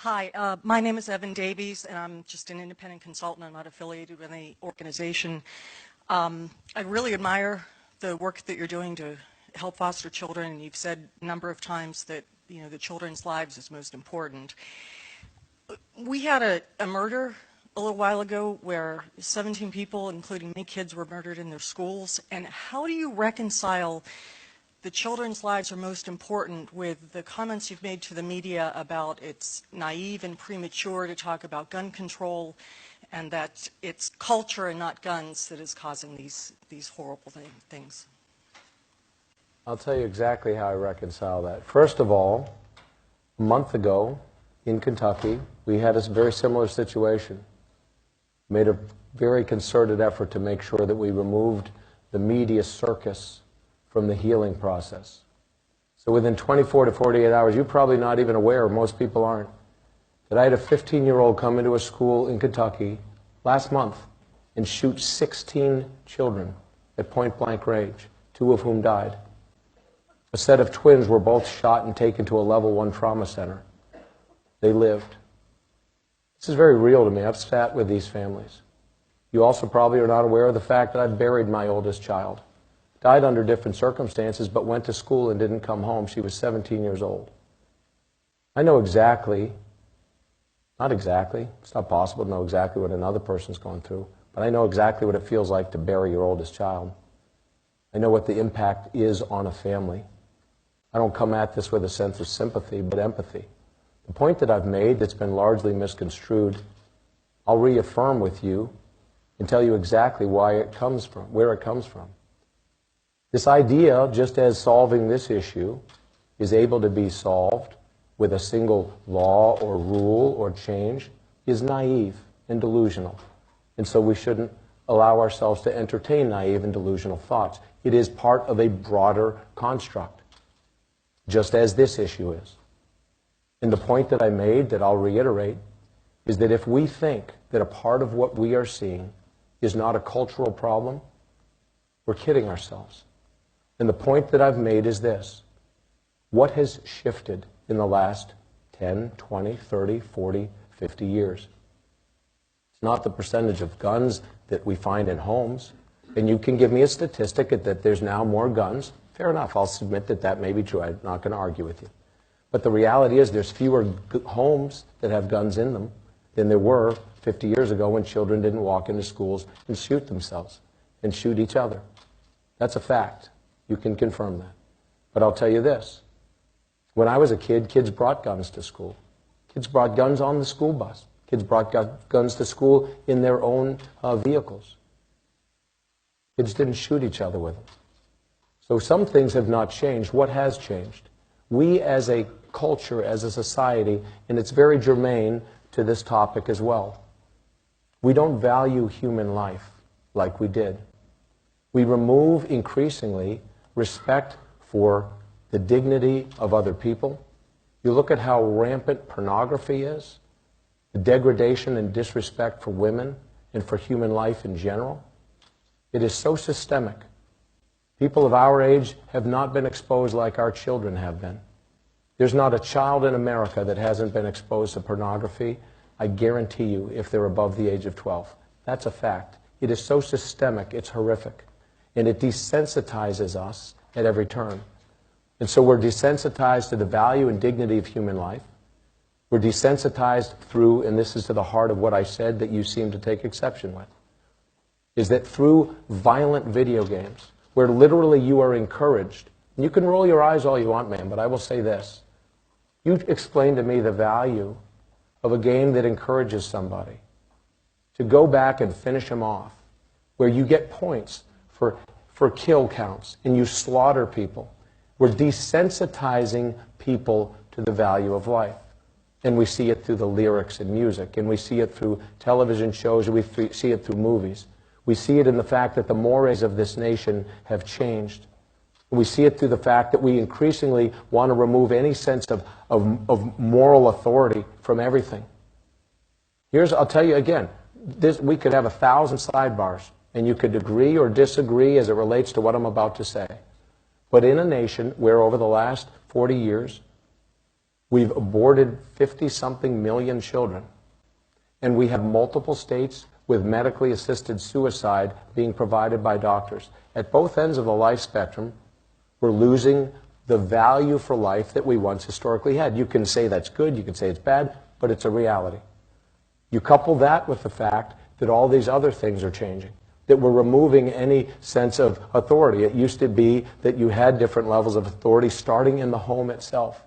Hi, my name is Evan Davies, and I'm just an independent consultant. I'm not affiliated with any organization. I really admire the work that you're doing to help foster children, and you've said a number of times that, the children's lives is most important. We had a murder a little while ago where 17 people, including many kids, were murdered in their schools. And how do you reconcile the children's lives are most important with the comments you've made to the media about it's naive and premature to talk about gun control, and that it's culture and not guns that is causing these horrible things? I'll tell you exactly how I reconcile that. First of all, a month ago in Kentucky, we had a very similar situation. Made a very concerted effort to make sure that we removed the media circus from the healing process. So within 24 to 48 hours, you're probably not even aware, most people aren't, that I had a 15-year-old come into a school in Kentucky last month and shoot 16 children at point-blank range, 2 of whom died. A set of twins were both shot and taken to a level 1 trauma center. They lived. This is very real to me. I've sat with these families. You also probably are not aware of the fact that I buried my oldest child. Died under different circumstances, but went to school and didn't come home. She was 17 years old. I know exactly, not exactly, it's not possible to know exactly what another person's going through, but I know exactly what it feels like to bury your oldest child. I know what the impact is on a family. I don't come at this with a sense of sympathy, but empathy. The point that I've made that's been largely misconstrued, I'll reaffirm with you and tell you exactly why it comes from, where it comes from. This idea, just as solving this issue is able to be solved with a single law or rule or change, is naive and delusional. And so we shouldn't allow ourselves to entertain naive and delusional thoughts. It is part of a broader construct, just as this issue is. And the point that I made, that I'll reiterate, is that if we think that a part of what we are seeing is not a cultural problem, we're kidding ourselves. And the point that I've made is this. What has shifted in the last 10, 20, 30, 40, 50 years? It's not the percentage of guns that we find in homes. And you can give me a statistic that there's now more guns. Fair enough, I'll submit that that may be true. I'm not going to argue with you. But the reality is there's fewer homes that have guns in them than there were 50 years ago when children didn't walk into schools and shoot themselves and shoot each other. That's a fact. You can confirm that. But I'll tell you this. When I was a kid, kids brought guns to school. Kids brought guns on the school bus. Kids brought guns to school in their own vehicles. Kids didn't shoot each other with them. So some things have not changed. What has changed? We as a culture, as a society, and it's very germane to this topic as well, we don't value human life like we did. We remove increasingly respect for the dignity of other people. You look at how rampant pornography is, the degradation and disrespect for women and for human life in general. It is so systemic. People of our age have not been exposed like our children have been. There's not a child in America that hasn't been exposed to pornography, I guarantee you, if they're above the age of 12. That's a fact. It is so systemic, it's horrific. And it desensitizes us at every turn. And so we're desensitized to the value and dignity of human life. We're desensitized through, and this is to the heart of what I said that you seem to take exception with, is that through violent video games, where literally you are encouraged, and you can roll your eyes all you want, man, but I will say this. You explain to me the value of a game that encourages somebody to go back and finish them off, where you get points for kill counts, and you slaughter people. We're desensitizing people to the value of life. And we see it through the lyrics and music, and we see it through television shows, and we see it through movies. We see it in the fact that the mores of this nation have changed. We see it through the fact that we increasingly want to remove any sense of moral authority from everything. I'll tell you again, we could have 1,000 sidebars, and you could agree or disagree as it relates to what I'm about to say. But in a nation where over the last 40 years, We've aborted 50-something million children. And we have multiple states with medically assisted suicide being provided by doctors. At both ends of the life spectrum, we're losing the value for life that we once historically had. You can say that's good, you can say it's bad, but it's a reality. You couple that with the fact that all these other things are changing, that we're removing any sense of authority. It used to be that you had different levels of authority starting in the home itself.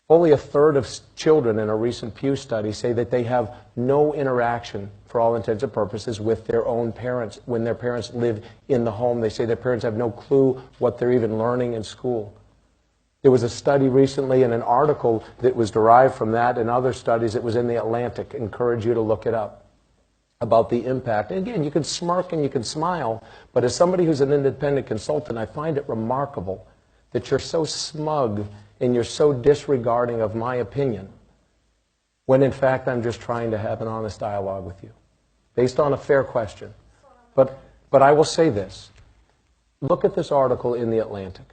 Fully a third of children in a recent Pew study say that they have no interaction, for all intents and purposes, with their own parents. When their parents live in the home, they say their parents have no clue what they're even learning in school. There was a study recently and an article that was derived from that and other studies that was in the Atlantic. I encourage you to look it up, about the impact. And again, you can smirk and you can smile, but as somebody who's an independent consultant, I find it remarkable that you're so smug and you're so disregarding of my opinion, when in fact I'm just trying to have an honest dialogue with you, based on a fair question. But I will say this. Look at this article in the Atlantic.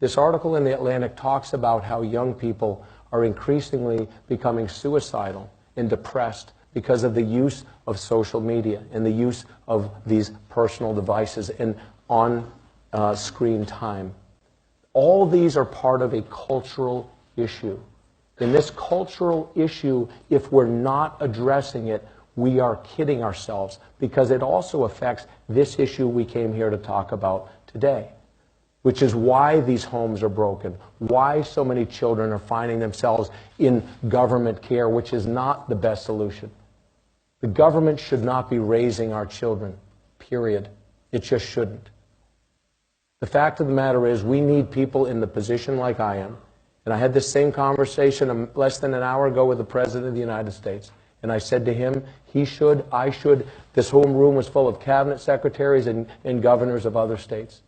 This article in the Atlantic talks about how young people are increasingly becoming suicidal and depressed because of the use of social media and the use of these personal devices and on-screen time. All these are part of a cultural issue. In this cultural issue, if we're not addressing it, we are kidding ourselves, because it also affects this issue we came here to talk about today, which is why these homes are broken, why so many children are finding themselves in government care, which is not the best solution. The government should not be raising our children, period. It just shouldn't. The fact of the matter is, we need people in the position like I am. And I had this same conversation less than an hour ago with the President of the United States. And I said to him, he should, I should. This whole room was full of cabinet secretaries and governors of other states.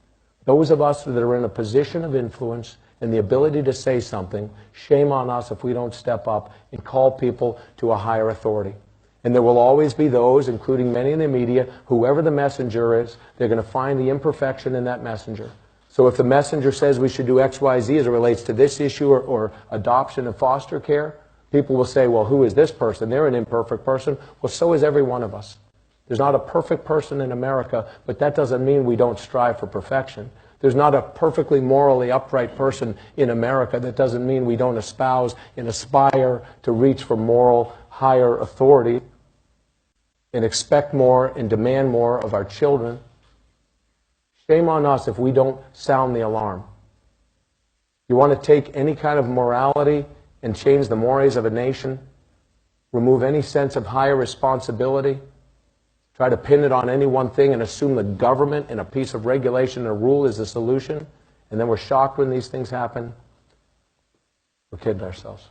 Those of us that are in a position of influence and the ability to say something, shame on us if we don't step up and call people to a higher authority. And there will always be those, including many in the media, whoever the messenger is, they're going to find the imperfection in that messenger. So if the messenger says we should do X, Y, Z as it relates to this issue or adoption and foster care, people will say, well, who is this person? They're an imperfect person. Well, so is every one of us. There's not a perfect person in America, but that doesn't mean we don't strive for perfection. There's not a perfectly morally upright person in America. That doesn't mean we don't espouse and aspire to reach for moral higher authority and expect more and demand more of our children. Shame on us if we don't sound the alarm. You want to take any kind of morality and change the mores of a nation, remove any sense of higher responsibility, try to pin it on any one thing and assume the government and a piece of regulation and a rule is the solution, and then we're shocked when these things happen. We're kidding ourselves.